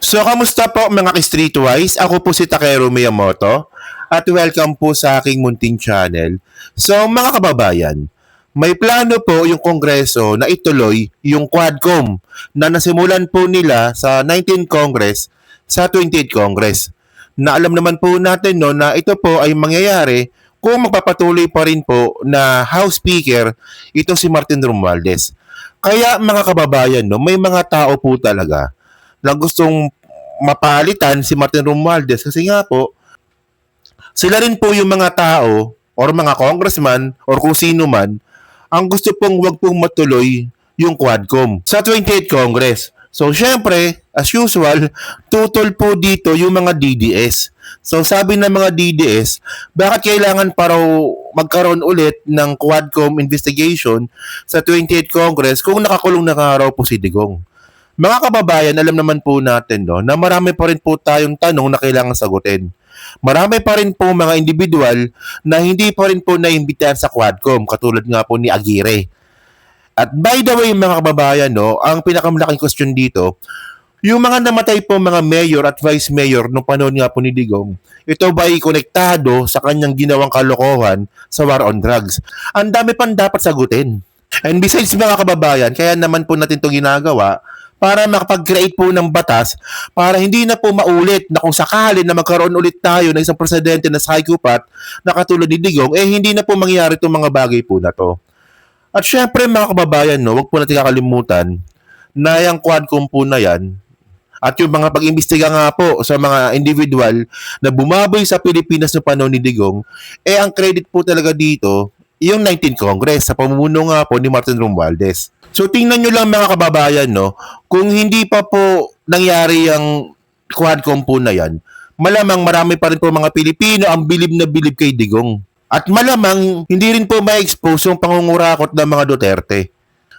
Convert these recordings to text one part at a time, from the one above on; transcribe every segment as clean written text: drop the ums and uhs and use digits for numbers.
So, kamusta po mga ka-Streetwise? Ako po si Takeru Miyamoto at welcome po sa aking munting channel. So, mga kababayan, may plano po yung Kongreso na ituloy yung Quadcom na nasimulan po nila sa 19th Congress sa 20th Congress. Na alam naman po natin no, na ito po ay mangyayari kung magpapatuloy pa rin po na House Speaker ito si Martin Romualdez. Kaya mga kababayan, no, may mga tao po talaga na gustong mapalitan si Martin Romualdez kasi nga po, sila rin po yung mga tao or mga congressman or kung sino man ang gusto pong wag pong matuloy yung Quadcom sa 28th Congress. So, syempre, as usual, tutol po dito yung mga DDS. So, sabi ng mga DDS, bakit kailangan pa raw magkaroon ulit ng Quadcom investigation sa 28th Congress kung nakakulong na nga raw po si Digong? Mga kababayan, alam naman po natin no, na marami pa rin po tayong tanong na kailangan sagutin. Marami pa rin po mga individual na hindi pa rin po naimbitahan sa Quadcom, katulad nga po ni Aguirre. At by the way mga kababayan, no, ang pinakamalaking question dito, yung mga namatay po mga mayor at vice mayor nung panahon nga po ni Digong, ito ba ay konektado sa kanyang ginawang kalokohan sa war on drugs? Ang dami pang dapat sagutin. And besides mga kababayan, kaya naman po natin ito ginagawa para makapag-create po ng batas para hindi na po maulit na kung sakali na magkaroon ulit tayo ng isang presidente na psychopath na katulad ni Digong, eh hindi na po mangyari itong mga bagay po na to. At syempre mga kababayan, no, wag po natin kakalimutan na yung Quadcom po na yan at yung mga pag-imbestiga nga po sa mga individual na bumaboy sa Pilipinas sa panahon ni Digong, eh ang credit po talaga dito yung 19th Congress sa pamumuno nga po ni Martin Romualdez. So tingnan nyo lang mga kababayan, no, kung hindi pa po nangyari yung Quadcom po na yan, malamang marami pa rin po mga Pilipino ang bilib na bilib kay Digong. At malamang hindi rin po ma-expose yung pangungurakot ng mga Duterte.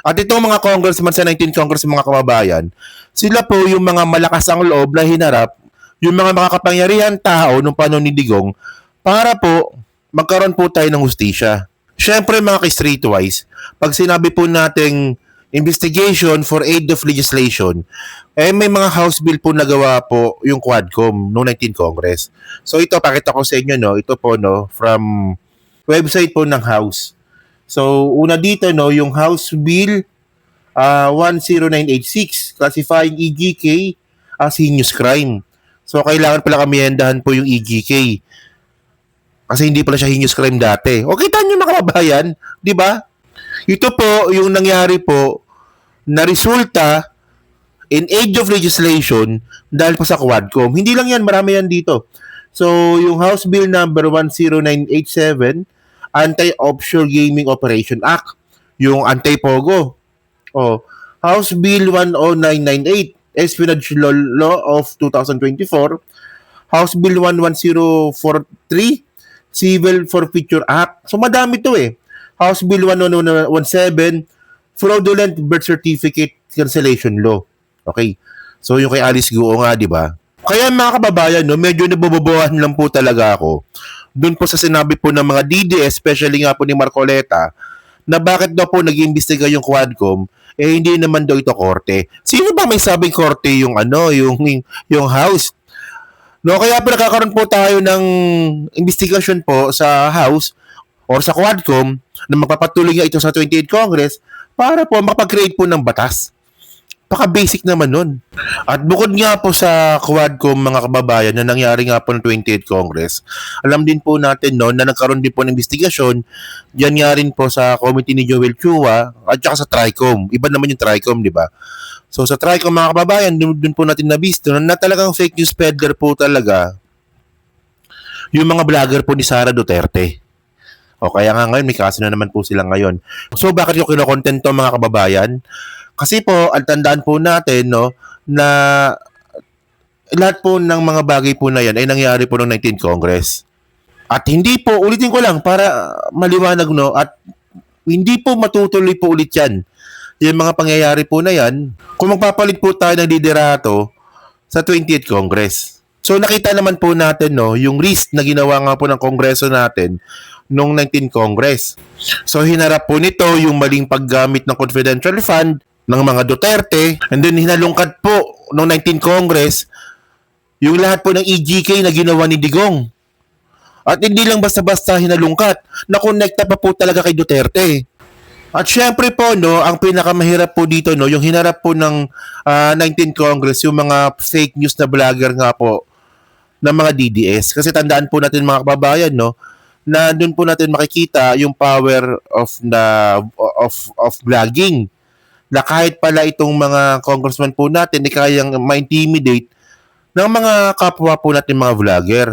At itong mga congressman sa 19th Congress mga kababayan, sila po yung mga malakas ang loob na hinarap yung mga makakapangyarihan tao nung panahon ni Digong para po magkaroon po tayo ng hustisya. Siyempre mga ka-Streetwise, pag sinabi po nating investigation for aid of legislation, eh may mga House bill po nagawa po yung Quadcom noong 19th Congress. So ito, pakita ko sa inyo, no, ito po no, from website po ng House. So una dito, no, yung House Bill 10986, classifying EGK as heinous crime. So kailangan pala kamiyendahan po yung EGK. Kasi hindi pala siya heinous crime dati. O kita nyo mga kababayan, di ba? Ito po yung nangyari po na resulta in age of legislation dahil po sa Quadcom. Hindi lang yan, marami yan dito. So, yung House Bill number 10987, Anti-Offshore Gaming Operation Act, yung anti-POGO. O, House Bill 10998, Espionage Law of 2024, House Bill 11043, Civil Forfeiture Act. So madami to eh. House Bill 11117, Fraudulent Birth Certificate Cancellation Law. Okay. So yung kay Alice Guo nga, di ba? Kaya mga kababayan, no, medyo nabobobohan lang po talaga ako doon po sa sinabi po ng mga DDS, especially nga po ni Marcoleta, na bakit daw po nag-iimbestiga yung Quadcom, eh hindi naman daw ito korte. Sino ba may sabing korte yung yung House? No, kaya po nakakaroon po tayo ng investigation po sa House or sa Quadcom na magpapatuloy nga ito sa 28th Congress para po makapag-create po ng batas. Paka-basic naman nun. At bukod nga po sa Quadcom mga kababayan na nangyari nga po ng 28th Congress, alam din po natin no, na nagkaroon din po ng investigasyon yan nga rin po sa committee ni Joel Chua at saka sa TRICOM. Iba naman yung TRICOM, di ba? So sa TRICOM mga kababayan, dun po natin nabisto na talagang fake news peddler po talaga yung mga vlogger po ni Sara Duterte. O kaya nga ngayon, may kaso na naman po sila ngayon. So bakit yung kinokontent to mga kababayan? Kasi po, ang tandaan po natin no, na lahat po ng mga bagay po na yan ay nangyari po ng 19th Congress. At hindi po, ulitin ko lang para maliwanag no, at hindi po matutuloy po ulit yan. Yung mga pangyayari po na yan, kung magpapalit po tayo ng liderato sa 20th Congress. So nakita naman po natin no, yung risk na ginawa nga po ng Kongreso natin noong 19th Congress. So hinarap po nito yung maling paggamit ng confidential fund ng mga Duterte and then hinalungkat po noong 19 Congress, yung lahat po ng EGK na ginawa ni Digong. At hindi lang basta-basta hinalungkat, nakonekta pa po talaga kay Duterte. At syempre po, no, ang pinakamahirap po dito, no, yung hinarap po ng 19 Congress, yung mga fake news na vlogger nga po ng mga DDS. Kasi tandaan po natin mga kababayan, no, na doon po natin makikita yung power of vlogging. Na kahit pala itong mga congressman po natin, di kayang ma-intimidate ng mga kapwa po natin mga vlogger.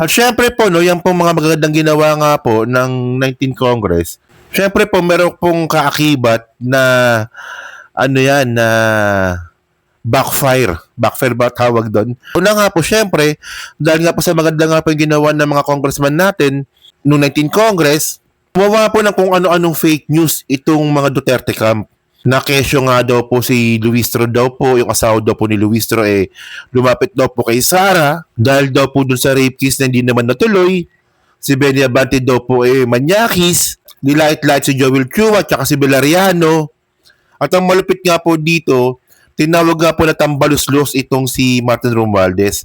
At syempre po, no, yan po mga magagandang ginawa nga po ng 19 Congress. Syempre po, meron pong kaakibat na ano yan, na backfire. Backfire ba tawag doon? Una nga po, syempre, dahil nga po sa maganda nga po yung ginawa ng mga congressman natin noong 19 Congress, gumawa po ng kung ano-anong fake news itong mga Duterte camp. Na kesyo nga daw po si Luistro daw po, yung asawa daw po ni Luistro lumapit daw po kay Sara dahil daw po dun sa rape case na hindi naman natuloy. Si Benny Abante daw po manyakis. Nilait-lait si Joel Chua at si Vilariano. At ang malupit nga po dito, tinawag nga po na tambaluslos itong si Martin Romualdez.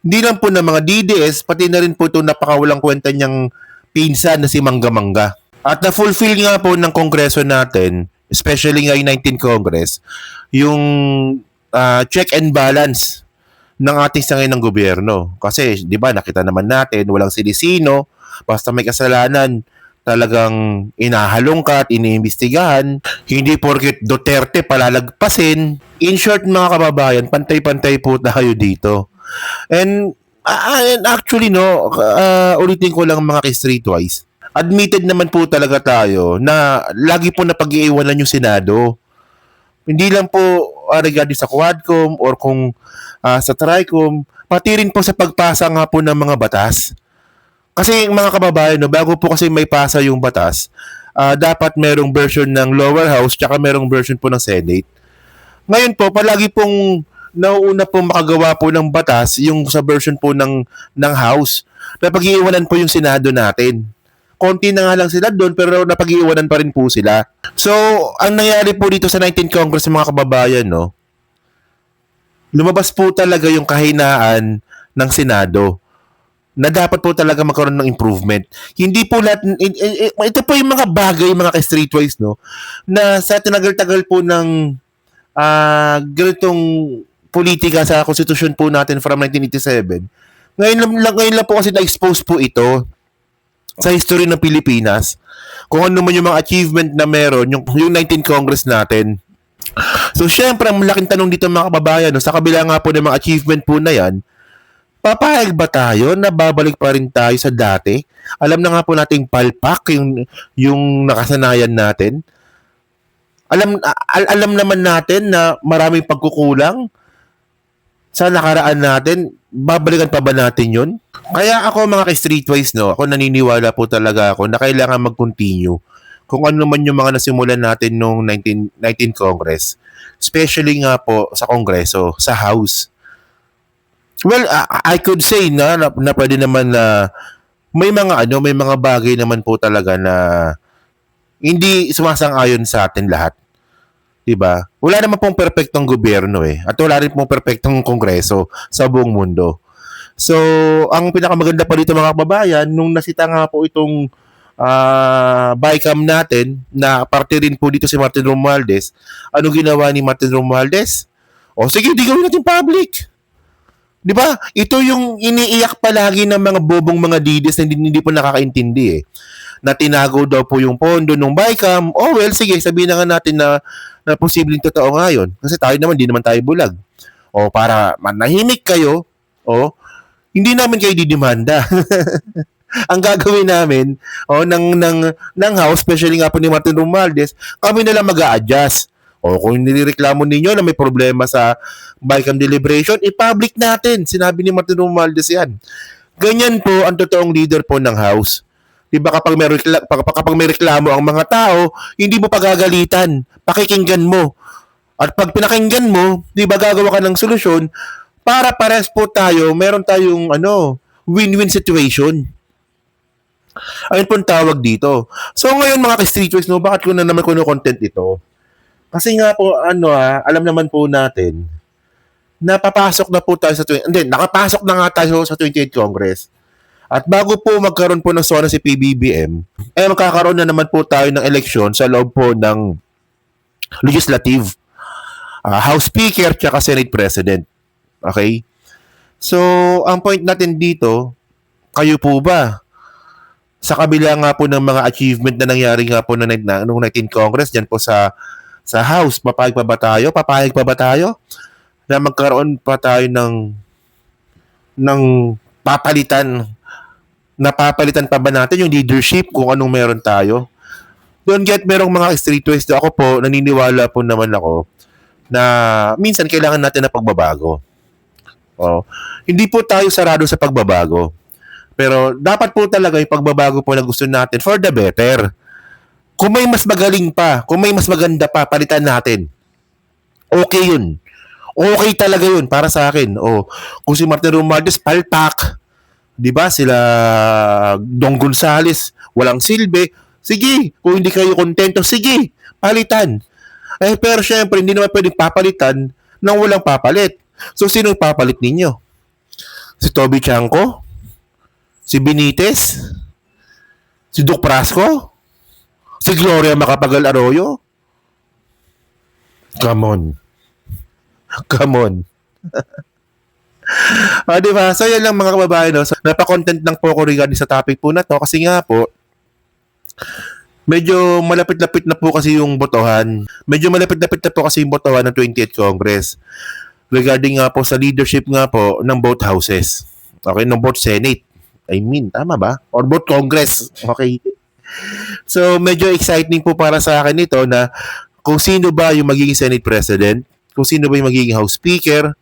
Hindi lang po ng mga DDS, pati na rin po itong napakawalang kwenta niyang pinsan na si Mangga Mangga. At na-fulfill nga po ng kongreso natin, especially nga yung 19 Congress, yung check and balance ng ating sangay ng gobyerno. Kasi, di ba, nakita naman natin, walang sinisino, basta may kasalanan, talagang inahalongkat, iniimbestigahan, hindi porket Duterte palalagpasin. In short, mga kababayan, pantay-pantay po tayo dito. And actually, no, ulitin ko lang mga streetwise, admitted naman po talaga tayo na lagi po napag-iiwanan yung Senado. Hindi lang po regarding sa Quadcom or kung sa Tricom, pati rin po sa pagpasa nga po ng mga batas. Kasi mga kababayan, no, bago po kasi may pasa yung batas, dapat merong version ng lower house tsaka merong version po ng Senate. Ngayon po, palagi pong nauuna pong makagawa po ng batas yung sa version po ng house. Napag-iiwanan po yung Senado natin. Konti na nga lang sila doon pero napag-iiwanan pa rin po sila. So, ang nangyari po dito sa 19 Congress mga kababayan, no, lumabas po talaga yung kahinaan ng Senado na dapat po talaga magkaroon ng improvement. Hindi po lahat, ito po yung mga bagay, mga ka-streetwise, no, na sa tinagal-tagal po ng ganitong politika sa konstitusyon po natin from 1987, ngayon lang po kasi na-expose po ito sa history ng Pilipinas, kung ano man yung mga achievement na meron, yung 19 Congress natin. So, syempre, ang malaking tanong dito mga kababayan, no, sa kabila nga po ng mga achievement po na yan, papayag ba tayo na babalik pa rin tayo sa dati? Alam na nga po nating palpak yung nakasanayan natin. Alam naman natin na maraming pagkukulang sa nakaraan natin. Babalikan pa ba natin yun? Kaya ako mga ka-streetwise, no, ako naniniwala po talaga ako na kailangan mag-continue kung ano man yung mga nasimulan natin noong 19 Congress. Especially nga po sa Kongreso, sa House. Well, I could say na pwede naman na may mga bagay naman po talaga na hindi sumasang-ayon sa atin lahat. 'Di ba? Wala naman pong perpektong gobyerno at wala rin pong perpektong kongreso sa buong mundo. So, ang pinakamaganda pa dito mga kababayan, nung nasita nga po itong bycam natin, na parte rin po dito si Martin Romualdez, ano ginawa ni Martin Romualdez? O sige, di gawin natin public. Di ba? Ito yung iniiyak palagi ng mga bobong mga didis na hindi po nakakaintindi na tinago daw po yung pondo ng bycam. Oh well, sige, sabihin na nga natin na posibleng totoo nga yun. Kasi tayo naman, di naman tayo bulag. O para manahimik kayo, hindi namin kayo didemanda. Ang gagawin namin ng House, especially nga po ni Martin Romualdez, kami na lang mag-a-adjust. O kung nireklamo ninyo na may problema sa bycam deliberation, i-public natin. Sinabi ni Martin Romualdez yan. Ganyan po ang totoong leader po ng House. Diba kapag may reklamo ang mga tao, hindi mo pagagalitan. Pakikinggan mo. At pag pinakinggan mo, diba gagawa ka ng solusyon para pares po tayo, meron tayong win-win situation. Ayun po ang tawag dito. So ngayon mga ka-streetwise, bakit ko na naman content ito? Kasi nga po, alam naman po natin napapasok na po tayo sa nakapasok na nga tayo sa 28th Congress. At bago po magkaroon po ng SONA si PBBM, magkakaroon na naman po tayo ng eleksyon sa loob po ng legislative, House Speaker, tsaka Senate President. Okay? So, ang point natin dito, kayo po ba? Sa kabila nga po ng mga achievement na nangyari nga po noong 19th Congress, dyan po sa House, papayag pa ba tayo? Papayag pa ba tayo na magkaroon pa tayo ng papalitan? Napapalitan pa ba natin yung leadership kung anong meron tayo? Don't get merong mga streetways. Ako po, naniniwala po naman ako na minsan kailangan natin na pagbabago. Oh, hindi po tayo sarado sa pagbabago. Pero dapat po talaga yung pagbabago po na gusto natin for the better. Kung may mas magaling pa, kung may mas maganda pa, palitan natin. Okay yun. Okay talaga yun para sa akin. Oh, kung si Martin Romualdez, palpak. 'Di ba? Sila Dong Gonzales, walang silbi. Sige, kung hindi kayo kontento, sige, palitan. Pero syempre, hindi naman pwedeng papalitan nang walang papalit. So, sino yung papalit ninyo? Si Toby Chanco? Si Benitez? Si Duc Prasco? Si Gloria Macapagal Arroyo? Come on. Come on. Di ba? So, yan lang mga kababayan. No? So, napakontent lang po ako regarding sa topic po na to kasi nga po, medyo malapit-lapit na po kasi yung botohan. Medyo malapit-lapit na po kasi yung botohan ng 28th Congress regarding nga po sa leadership nga po ng both houses. Okay, ng both Senate. I mean, tama ba? Or both Congress. Okay. So, medyo exciting po para sa akin ito na kung sino ba yung magiging Senate President, kung sino ba yung magiging House Speaker,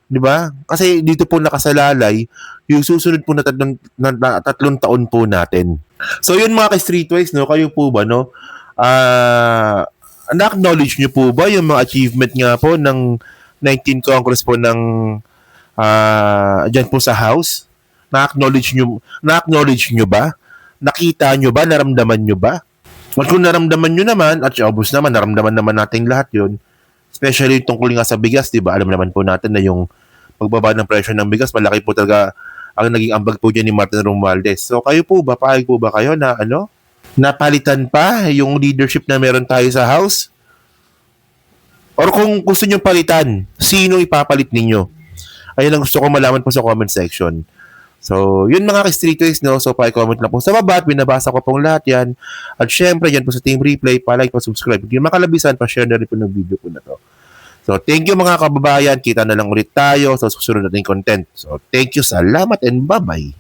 di ba? Kasi dito po nakasalalay yung susunod po na tatlong taon po natin. So yun mga ka-streetwise, no? Kayo po ba, no? Na-acknowledge nyo po ba yung mga achievement nga po ng 19th Congress po ng dyan po sa House? Na-acknowledge nyo ba? Nakita nyo ba? Naramdaman nyo ba? At kung naramdaman nyo naman, at obvious naman, naramdaman naman natin lahat yun, especially tungkol nga sa bigas, di ba? Alam naman po natin na yung pagbaba ng presyo ng bigas, malaki po talaga ang naging ambag po dyan ni Martin Romualdez. So kayo po ba, pahay po ba kayo na napalitan pa yung leadership na meron tayo sa House? Or kung gusto nyo palitan, sino ipapalit ninyo? Ayun ang gusto ko malaman po sa comment section. So, yun mga ka-streetways, no? So, pa-comment lang po sa baba at binabasa ko pong lahat yan. At syempre, yan po sa Team Replay, pa-like, pa-subscribe. Kung makalabisan, pa-share na rin po ng video po na to. So, thank you mga kababayan. Kita na lang ulit tayo sa susunod nating content. So, thank you, salamat, and bye-bye.